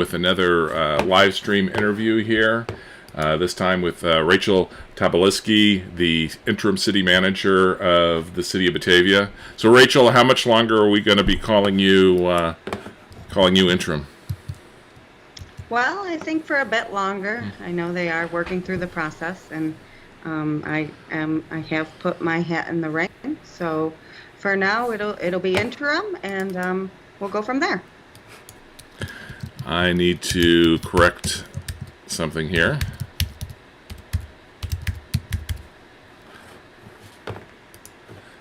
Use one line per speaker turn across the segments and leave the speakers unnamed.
with another live stream interview here. This time with Rachael Tabelski, the interim city manager of the city of Batavia. So, Rachael, how much longer are we going to be calling you interim?
Well, I think for a bit longer. I know they are working through the process, and I have put my hat in the ring. So, for now, it'll be interim, and we'll go from there.
I need to correct something here.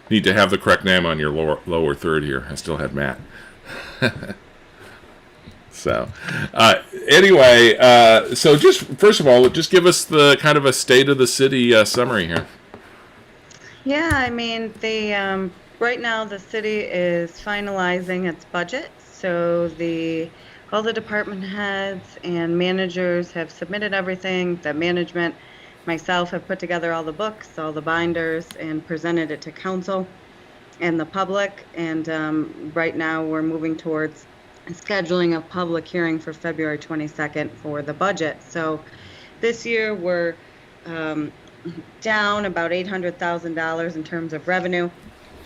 Need to have the correct name on your lower third here. I still had Matt. So, anyway, so just first of all, just give us the kind of a state of the city summary here.
Yeah, I mean, right now the city is finalizing its budget, so all the department heads and managers have submitted everything. The management, myself, have put together all the books, all the binders, and presented it to council and the public. And right now we're moving towards scheduling a public hearing for February 22nd for the budget. So this year we're down about $800,000 in terms of revenue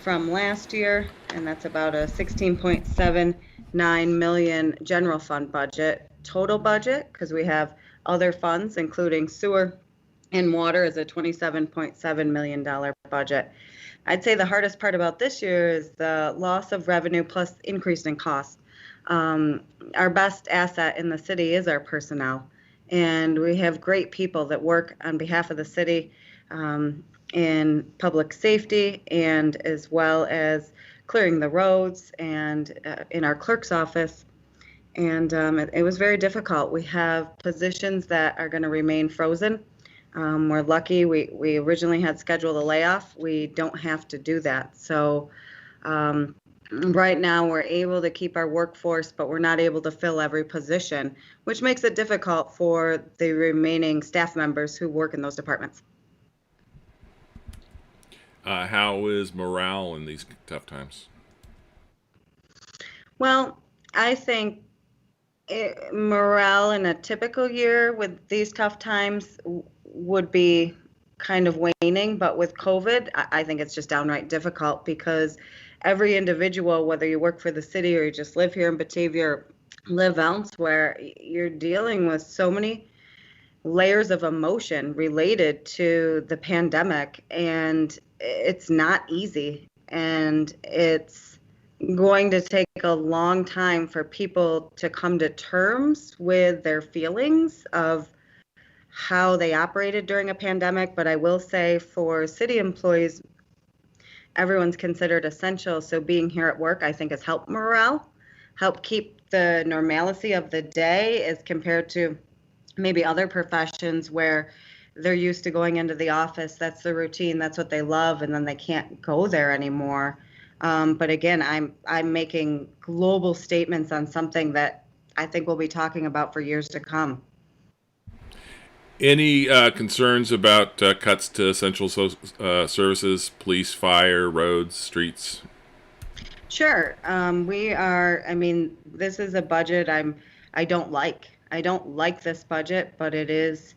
from last year, and that's about a 16.79 million general fund budget. Total budget, because we have other funds, including sewer and water, is a $27.7 million budget. I'd say the hardest part about this year is the loss of revenue plus increase in cost. Our best asset in the city is our personnel, and we have great people that work on behalf of the city in public safety, and as well as clearing the roads and in our clerk's office. And it was very difficult. We have positions that are going to remain frozen. We're lucky. We originally had scheduled a layoff. We don't have to do that. So right now we're able to keep our workforce, but we're not able to fill every position, which makes it difficult for the remaining staff members who work in those departments.
How is morale in these tough times?
Well, I think morale in a typical year with these tough times would be kind of waning, but with COVID, I think it's just downright difficult, because every individual, whether you work for the city or you just live here in Batavia or live elsewhere, you're dealing with so many layers of emotion related to the pandemic, and it's not easy, and it's going to take a long time for people to come to terms with their feelings of how they operated during a pandemic. But I will say, for city employees, everyone's considered essential, so being here at work, I think, has helped morale, helped keep the normalcy of the day as compared to maybe other professions where they're used to going into the office. That's the routine, that's what they love, and then they can't go there anymore. But again, I'm making global statements on something that I think we'll be talking about for years to come.
Any concerns about cuts to essential services, police, fire, roads, streets?
Sure. We are, I mean, this is a budget I don't like. I don't like this budget, but it is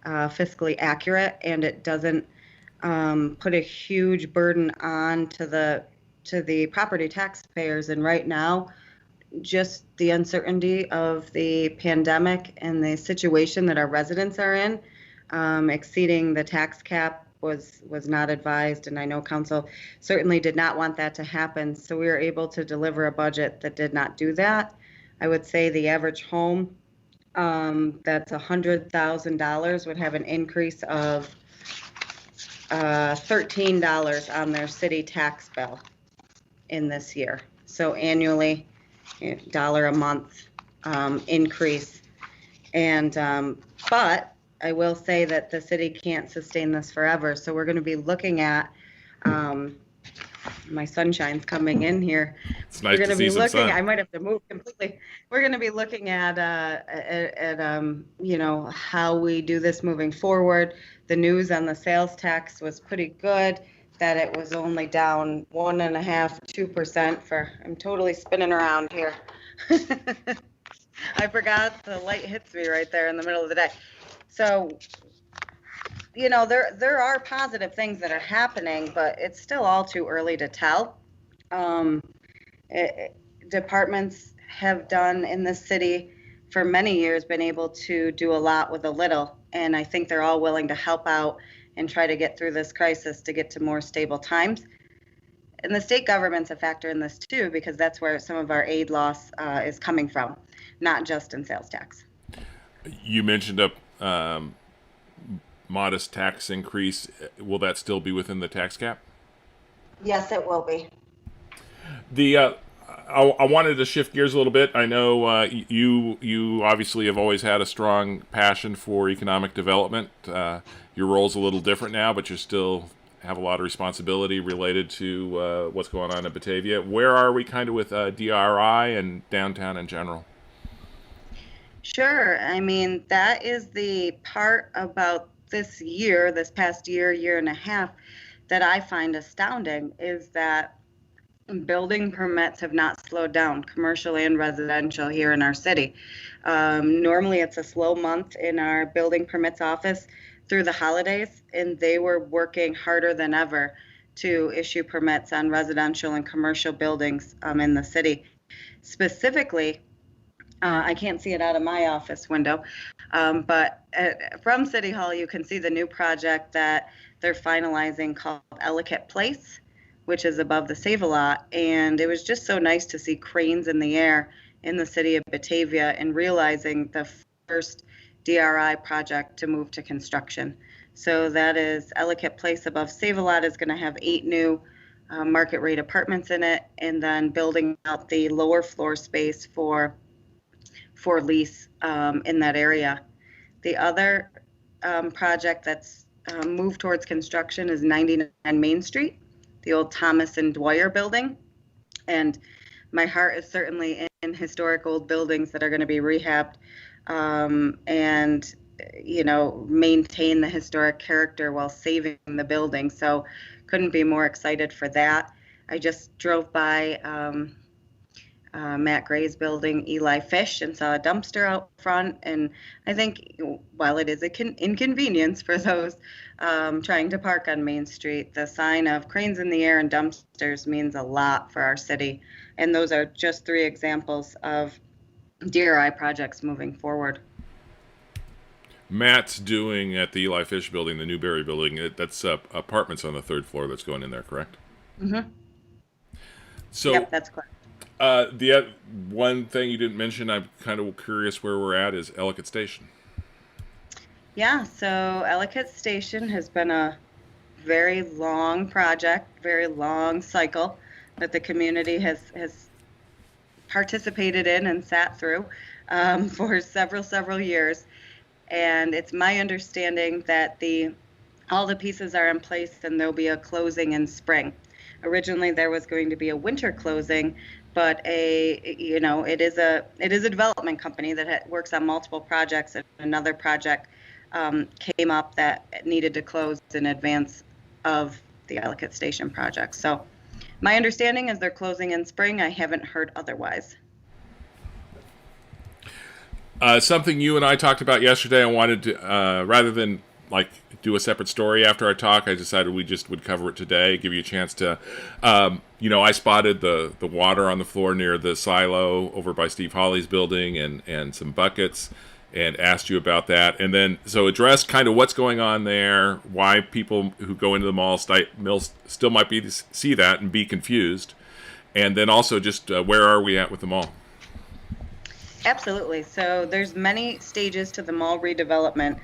fiscally accurate, and it doesn't put a huge burden on to the property taxpayers. And right now, just the uncertainty of the pandemic and the situation that our residents are in, exceeding the tax cap was not advised, and I know council certainly did not want that to happen. So we were able to deliver a budget that did not do that. I would say the average home that's $100,000 would have an increase of $13 on their city tax bill in this year. So annually, $1 a month increase. And but I will say that the city can't sustain this forever. So we're going to be looking at my sunshine's coming in here.
It's nice to see some sun.
I might have to move completely. We're going to be looking at you know, how we do this moving forward. The news on the sales tax was pretty good, that it was only down 1.5%, 2% for, I'm totally spinning around here. I forgot the light hits me right there in the middle of the day. So, you know, there are positive things that are happening, but it's still all too early to tell. Um, Departments have done in the city for many years been able to do a lot with a little, and I think they're all willing to help out and try to get through this crisis to get to more stable times. And the state government's a factor in this too, because that's where some of our aid loss is coming from, not just in sales tax.
You mentioned a modest tax increase. Will that still be within the tax cap?
Yes, it will be.
The I wanted to shift gears a little bit. I know you obviously have always had a strong passion for economic development. Your role's a little different now, but you still have a lot of responsibility related to what's going on in Batavia. Where are we kind of with DRI and downtown in general?
Sure. I mean, that is the part about this past year, year and a half, that I find astounding is that building permits have not slowed down, commercial and residential here in our city. Normally, it's a slow month in our building permits office through the holidays, and they were working harder than ever to issue permits on residential and commercial buildings in the city. Specifically, I can't see it out of my office window, but from City Hall, you can see the new project that they're finalizing called Elliot Place, which is above the Save-A-Lot. And it was just so nice to see cranes in the air in the city of Batavia and realizing the first DRI project to move to construction. So that is Elliot Place above Save-A-Lot is going to have 8 new market rate apartments in it, and then building out the lower floor space for lease in that area. The other project that's moved towards construction is 99 Main Street, the old Thomas and Dwyer building. And my heart is certainly in historic old buildings that are going to be rehabbed and, you know, maintain the historic character while saving the building. So couldn't be more excited for that. I just drove by Matt Gray's building, Eli Fish, and saw a dumpster out front. And I think while it is an inconvenience for those trying to park on Main Street, the sign of cranes in the air and dumpsters means a lot for our city. And those are just 3 examples of DRI projects moving forward.
Matt's doing at the Eli Fish building, the Newberry building. That's apartments on the 3rd floor that's going in there, correct?
Mm-hmm.
So,
yep, that's correct.
The one thing you didn't mention, I'm kind of curious where we're at, is Elliot Station.
Yeah, so Elliot Station has been a very long project, very long cycle that the community has participated in and sat through for several years. And it's my understanding that all the pieces are in place and there'll be a closing in spring. Originally, there was going to be a winter closing, but it is a development company that works on multiple projects, and another project came up that needed to close in advance of the Ellicott Station project. So my understanding is they're closing in spring. I haven't heard otherwise.
Something you and I talked about yesterday, I wanted to, rather than do a separate story after our talk, I decided we just would cover it today, give you a chance to, I spotted the water on the floor near the silo over by Steve Hawley's building and some buckets, and asked you about that. And then, so address kind of what's going on there, why people who go into the mall still might see that and be confused. And then also just where are we at with the mall?
Absolutely. So there's many stages to the mall redevelopment.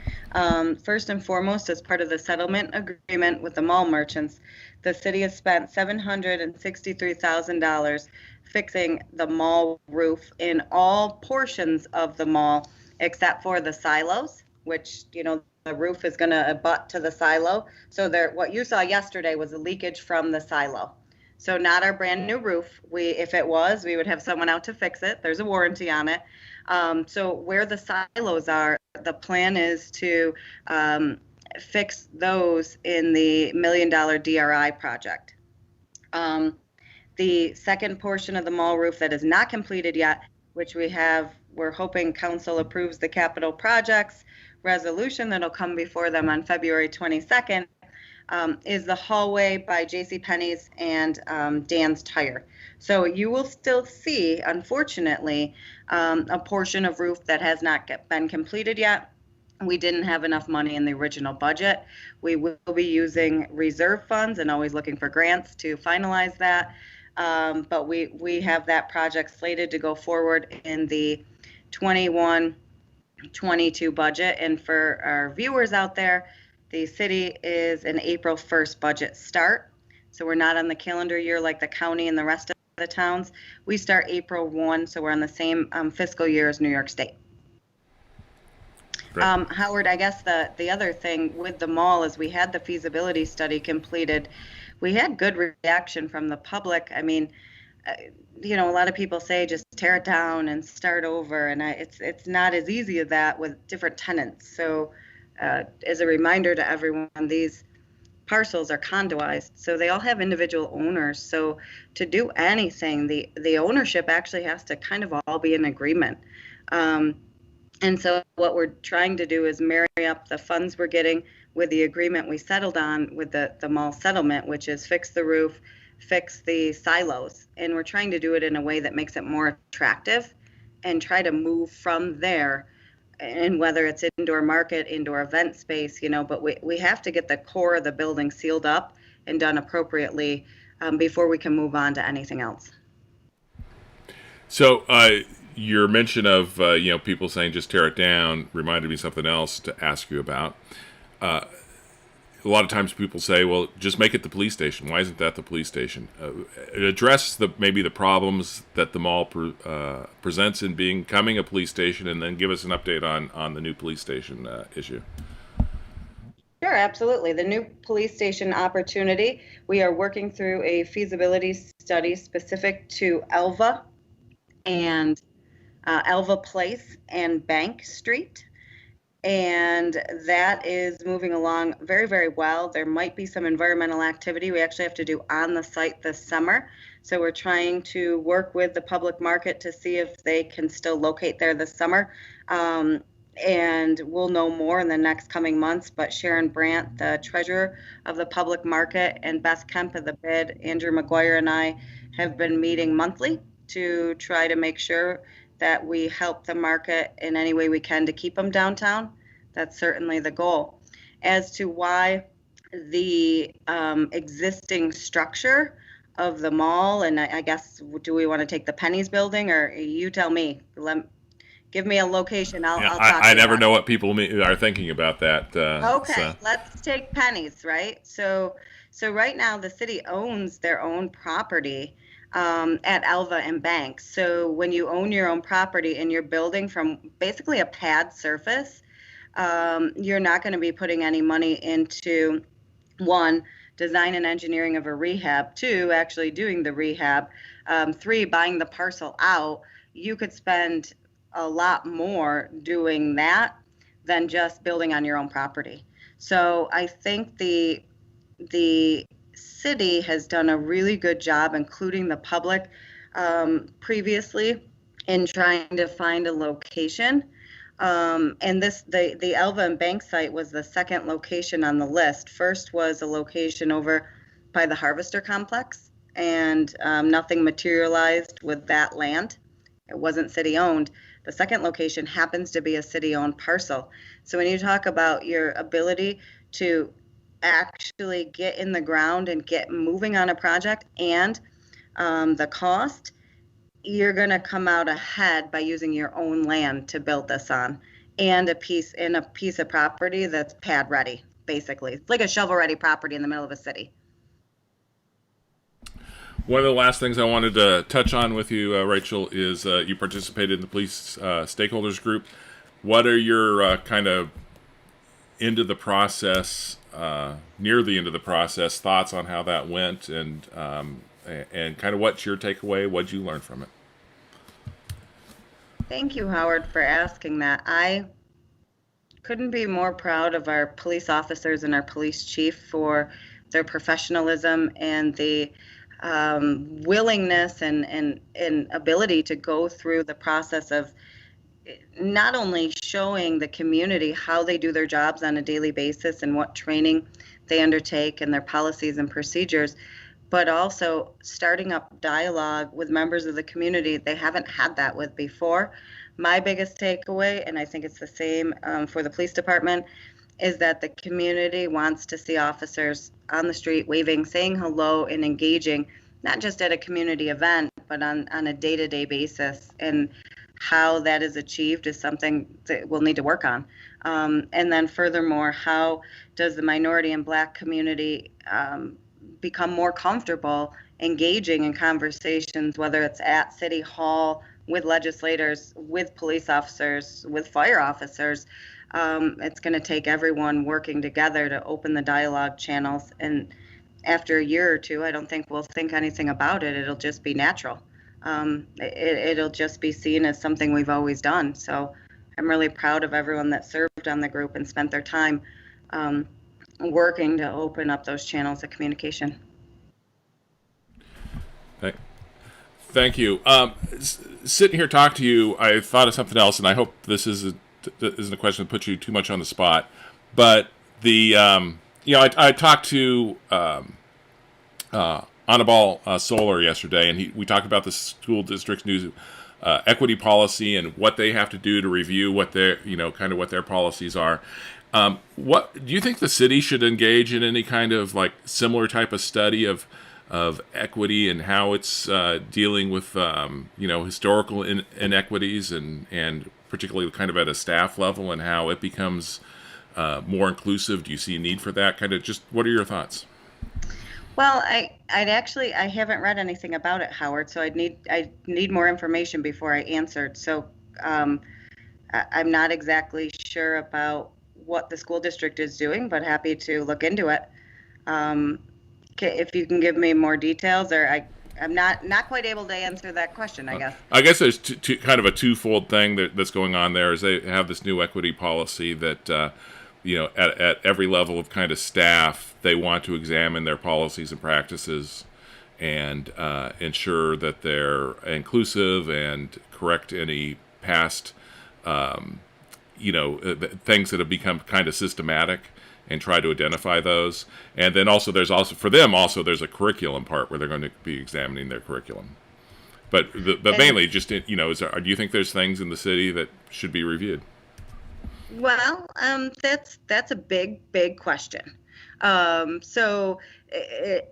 First and foremost, as part of the settlement agreement with the mall merchants, the city has spent $763,000 fixing the mall roof in all portions of the mall except for the silos, which, the roof is going to abut to the silo. So what you saw yesterday was a leakage from the silo. So not our brand new roof. If it was, we would have someone out to fix it. There's a warranty on it. So where the silos are, the plan is to fix those in the $1 million DRI project. The second portion of the mall roof that is not completed yet, which we have we're hoping council approves the capital projects resolution that'll come before them on February 22nd, is the hallway by JCPenney's and Dan's Tire. So you will still see, unfortunately, a portion of roof that has not been completed yet. We didn't have enough money in the original budget. We will be using reserve funds and always looking for grants to finalize that. But we have that project slated to go forward in the 21-22 budget. And for our viewers out there, the city is an April 1st budget start. So we're not on the calendar year like the county and the rest of the towns. We start April 1, so we're on the same fiscal year as New York State. Howard, I guess the other thing with the mall is we had the feasibility study completed. We had good reaction from the public. I mean, a lot of people say just tear it down and start over, and it's not as easy as that with different tenants. So as a reminder to everyone, these parcels are condoized, so they all have individual owners. So to do anything, the ownership actually has to kind of all be in agreement. And so what we're trying to do is marry up the funds we're getting with the agreement we settled on with the mall settlement, which is fix the roof, fix the silos. And we're trying to do it in a way that makes it more attractive and try to move from there. And whether it's indoor market, indoor event space, but we have to get the core of the building sealed up and done appropriately before we can move on to anything else.
So, your mention of people saying just tear it down reminded me of something else to ask you about. A lot of times people say, well, just make it the police station. Why isn't that the police station? Address maybe the problems that the mall presents in becoming a police station, and then give us an update on the new police station issue.
Sure, absolutely. The new police station opportunity, we are working through a feasibility study specific to Elva and Elva Place and Bank Street. And that is moving along very, very well. There might be some environmental activity we actually have to do on the site this summer. So we're trying to work with the public market to see if they can still locate there this summer. And we'll know more in the next coming months. But Sharon Brandt, the treasurer of the public market, and Beth Kemp of the bid, Andrew McGuire and I have been meeting monthly to try to make sure that we help the market in any way we can to keep them downtown. That's certainly the goal. As to why the existing structure of the mall, and I guess, do we want to take the Penny's building, or you tell me? Give me a location. I'll talk
I never know what people are thinking about that.
Okay, let's take Penny's, right? So right now the city owns their own property at Elva and Bank. So when you own your own property and you're building from basically a pad surface, you're not going to be putting any money into, one, design and engineering of a rehab, two, actually doing the rehab, three, buying the parcel out. You could spend a lot more doing that than just building on your own property. So I think the city has done a really good job, including the public previously, in trying to find a location. And the Elva and Bank site was the second location on the list. First was a location over by the Harvester Complex, and nothing materialized with that land. It wasn't city owned. The second location happens to be a city-owned parcel. So when you talk about your ability to actually get in the ground and get moving on a project and the cost, you're going to come out ahead by using your own land to build this on, and a piece of property that's pad ready, basically. It's like a shovel ready property in the middle of a city.
One of the last things I wanted to touch on with you, Rachel, is you participated in the police stakeholders group. What are your kind of end of the process, near the end of the process, thoughts on how that went, and kind of what's your takeaway? What'd you learn from it?
Thank you, Howard, for asking that. I couldn't be more proud of our police officers and our police chief for their professionalism and the willingness and ability to go through the process of not only showing the community how they do their jobs on a daily basis and what training they undertake and their policies and procedures, but also starting up dialogue with members of the community they haven't had that with before. My biggest takeaway, and I think it's the same for the police department, is that the community wants to see officers on the street waving, saying hello, and engaging, not just at a community event, but on a day-to-day basis. And how that is achieved is something that we'll need to work on. And then furthermore, how does the minority and Black community become more comfortable engaging in conversations, whether it's at City Hall, with legislators, with police officers, with fire officers? It's going to take everyone working together to open the dialogue channels. And after a year or two, I don't think we'll think anything about it. It'll just be natural. It'll just be seen as something we've always done. So I'm really proud of everyone that served on the group and spent their time working to open up those channels of communication.
Thank you. Sitting here talking to you, I thought of something else, and I hope this isn't a question that puts you too much on the spot. But I talked to Anibal Solar yesterday, and we talked about the school district's new equity policy and what they have to do to review what their kind of what their policies are. What do you think the city should engage in any kind of like similar type of study of equity and how it's dealing with historical inequities and particularly kind of at a staff level and how it becomes more inclusive? Do you see a need for that? Kind of just what are your thoughts?
Well, I haven't read anything about it, Howard. So I need more information before I answered. So I'm not exactly sure about what the school district is doing, but happy to look into it. If you can give me more details, or I'm not quite able to answer that question, I guess.
I guess there's kind of a twofold thing that's going on there. Is they have this new equity policy that at every level of kind of staff, they want to examine their policies and practices and ensure that they're inclusive and correct any past things that have become kind of systematic, and try to identify those. And then also there's a curriculum part where they're going to be examining their curriculum. But mainly just, do you think there's things in the city that should be reviewed?
Well, that's a big question. And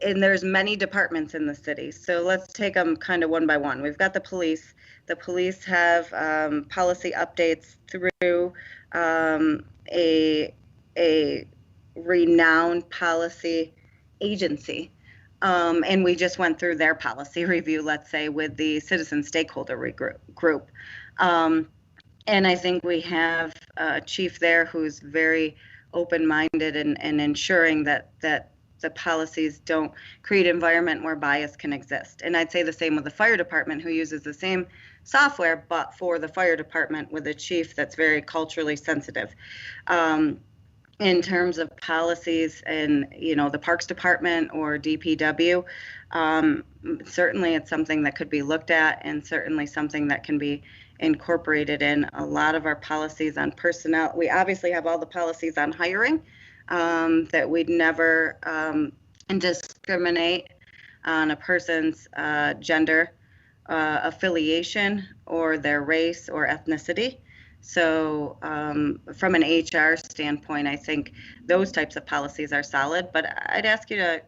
there's many departments in the city. So let's take them kind of one by one. We've got the police. The police have policy updates through a renowned policy agency. And we just went through their policy review, let's say, with the citizen stakeholder group. And I think we have a chief there who's very open-minded and ensuring that the policies don't create an environment where bias can exist. And I'd say the same with the fire department, who uses the same software, but for the fire department with a chief that's very culturally sensitive. In terms of policies and, the Parks Department or DPW, certainly it's something that could be looked at and certainly something that can be incorporated in a lot of our policies on personnel. We obviously have all the policies on hiring, that we'd never discriminate on a person's gender, affiliation, or their race or ethnicity. So from an HR standpoint, I think those types of policies are solid, but I'd ask you to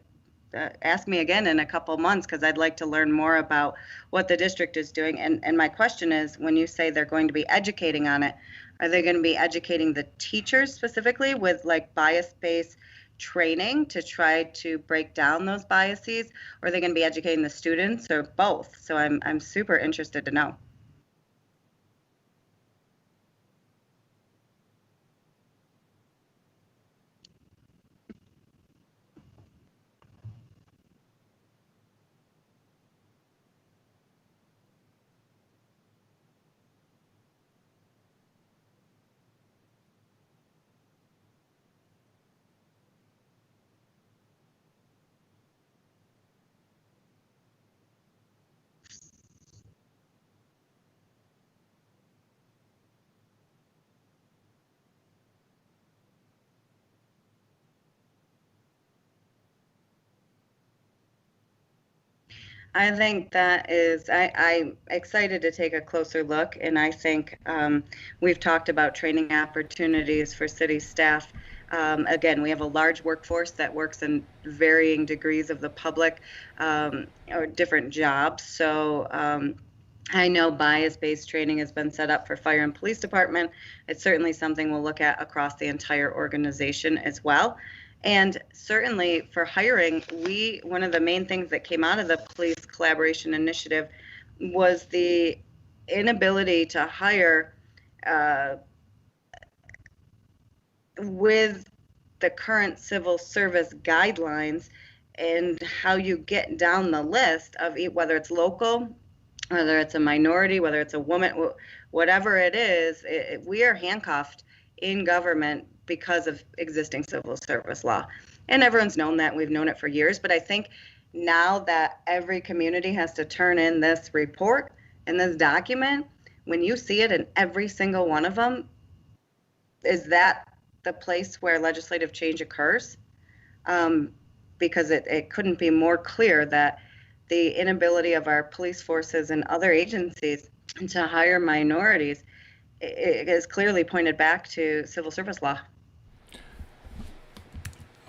ask me again in a couple months, because I'd like to learn more about what the district is doing. And my question is, when you say they're going to be educating on it, are they going to be educating the teachers specifically with like bias-based training to try to break down those biases, or are they going to be educating the students, or both? So I'm super interested to know. I think that is, I'm excited to take a closer look, and I think we've talked about training opportunities for city staff. Again, we have a large workforce that works in varying degrees of the public or different jobs. So I know bias-based training has been set up for fire and police department. It's certainly something we'll look at across the entire organization as well. And certainly for hiring, one of the main things that came out of the police collaboration initiative was the inability to hire with the current civil service guidelines and how you get down the list of whether it's local, whether it's a minority, whether it's a woman, whatever it is, we are handcuffed in government because of existing civil service law. And everyone's known that. We've known it for years. But I think now that every community has to turn in this report and this document, when you see it in every single one of them, is that the place where legislative change occurs? Because it couldn't be more clear that the inability of our police forces and other agencies to hire minorities is clearly pointed back to civil service law.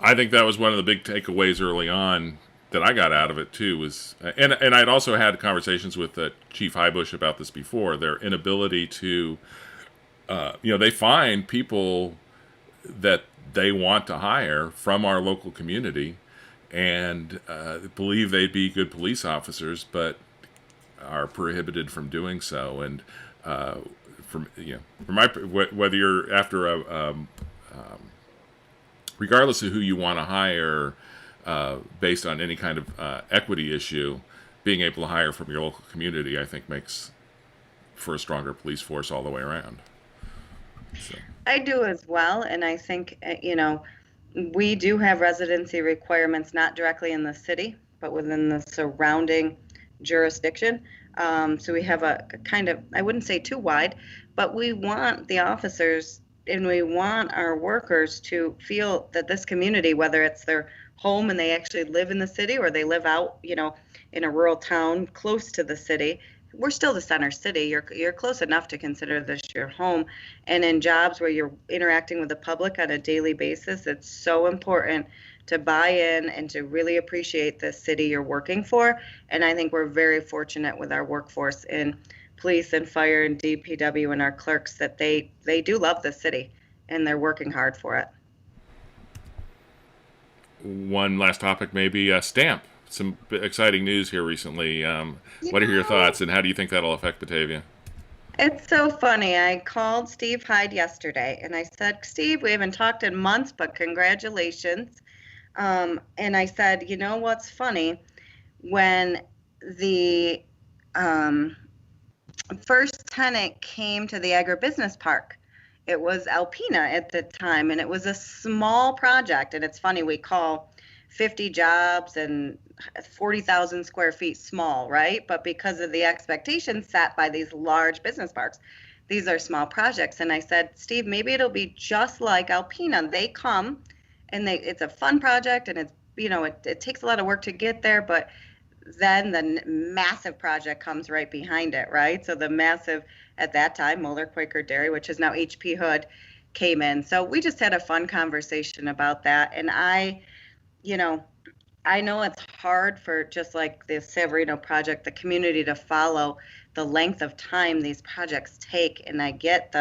I think that was one of the big takeaways early on that I got out of it too. Was and I'd also had conversations with Chief Highbush about this before. Their inability to, they find people that they want to hire from our local community, and believe they'd be good police officers, but are prohibited from doing so. And from my, whether you're after regardless of who you want to hire, based on any kind of equity issue, being able to hire from your local community, I think, makes for a stronger police force all the way around. So.
I do as well, and I think we do have residency requirements not directly in the city, but within the surrounding jurisdiction. So we have a kind of, I wouldn't say too wide, but we want the officers and we want our workers to feel that this community, whether it's their home and they actually live in the city or they live out, in a rural town close to the city, we're still the center city. You're close enough to consider this your home. And in jobs where you're interacting with the public on a daily basis, it's so important to buy in and to really appreciate the city you're working for. And I think we're very fortunate with our workforce in police and fire and DPW and our clerks that they do love the city and they're working hard for it.
One last topic, maybe STAMP. Some exciting news here recently. What are your thoughts, and how do you think that'll affect Batavia?
It's so funny. I called Steve Hyde yesterday, and I said, Steve, we haven't talked in months, but congratulations. And I said, you know what's funny? When the first tenant came to the agribusiness park, it was Alpina at the time, and it was a small project. And it's funny, we call 50 jobs and 40,000 square feet small, right? But because of the expectations set by these large business parks, these are small projects. And I said, Steve, maybe it'll be just like Alpina. They come and it's a fun project, and it's, it takes a lot of work to get there, but then the massive project comes right behind it, right? So the massive, at that time, Muller Quaker Dairy, which is now HP Hood, came in. So we just had a fun conversation about that. And I know it's hard for, just like the Severino project, the community to follow the length of time these projects take. And I get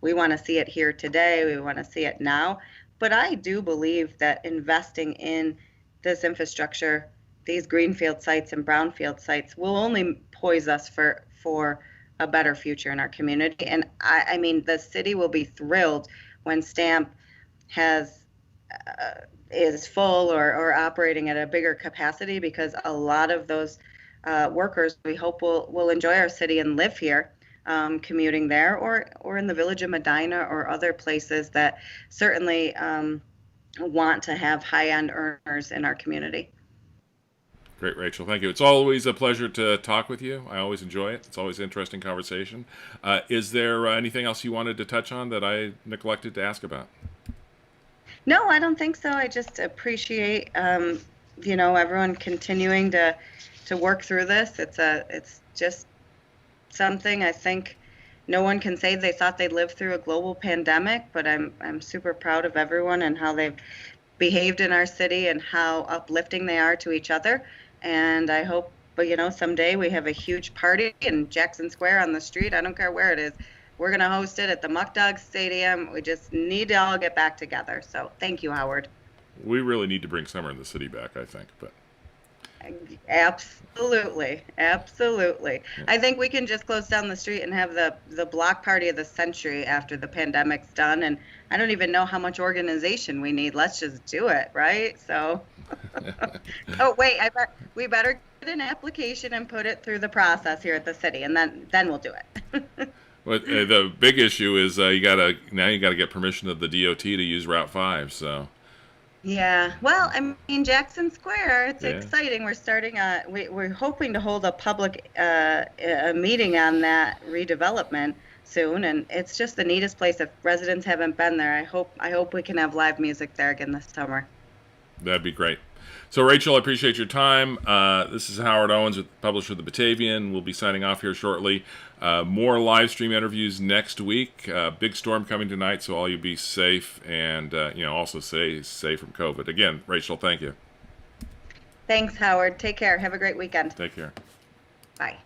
we want to see it here today, we want to see it now. But I do believe that investing in this infrastructure, these greenfield sites and brownfield sites, will only poise us for a better future in our community. And I mean, the city will be thrilled when STAMP is full or operating at a bigger capacity, because a lot of those workers, we hope, will enjoy our city and live here, commuting there or in the village of Medina or other places that certainly want to have high-end earners in our community.
Great, Rachel. Thank you. It's always a pleasure to talk with you. I always enjoy it. It's always an interesting conversation. Is there anything else you wanted to touch on that I neglected to ask about?
No, I don't think so. I just appreciate, everyone continuing to to work through this. It's just something I think no one can say they thought they'd live through a global pandemic, but I'm super proud of everyone and how they've behaved in our city and how uplifting they are to each other. And I hope, but someday we have a huge party in Jackson Square on the street. I don't care where it is. We're going to host it at the Muck Dog Stadium. We just need to all get back together. So thank you, Howard.
We really need to bring summer in the city back, I think. But
absolutely. I think we can just close down the street and have the block party of the century after the pandemic's done. And I don't even know how much organization we need. Let's just do it, right? So, oh wait, we better get an application and put it through the process here at the city, and then we'll do it.
But the big issue is you gotta get permission of the DOT to use Route 5. So.
Yeah, well, I mean, Jackson Square, it's
Yeah.
exciting. We're starting we're hoping to hold a public a meeting on that redevelopment soon, and it's just the neatest place. If residents haven't been there, I hope we can have live music there again this summer.
That'd be great. So, Rachel, I appreciate your time. This is Howard Owens, publisher of the Batavian. We'll be signing off here shortly. More live stream interviews next week. Big storm coming tonight, so all you be safe and also stay safe from COVID. Again, Rachel, thank you.
Thanks, Howard. Take care. Have a great weekend.
Take care.
Bye.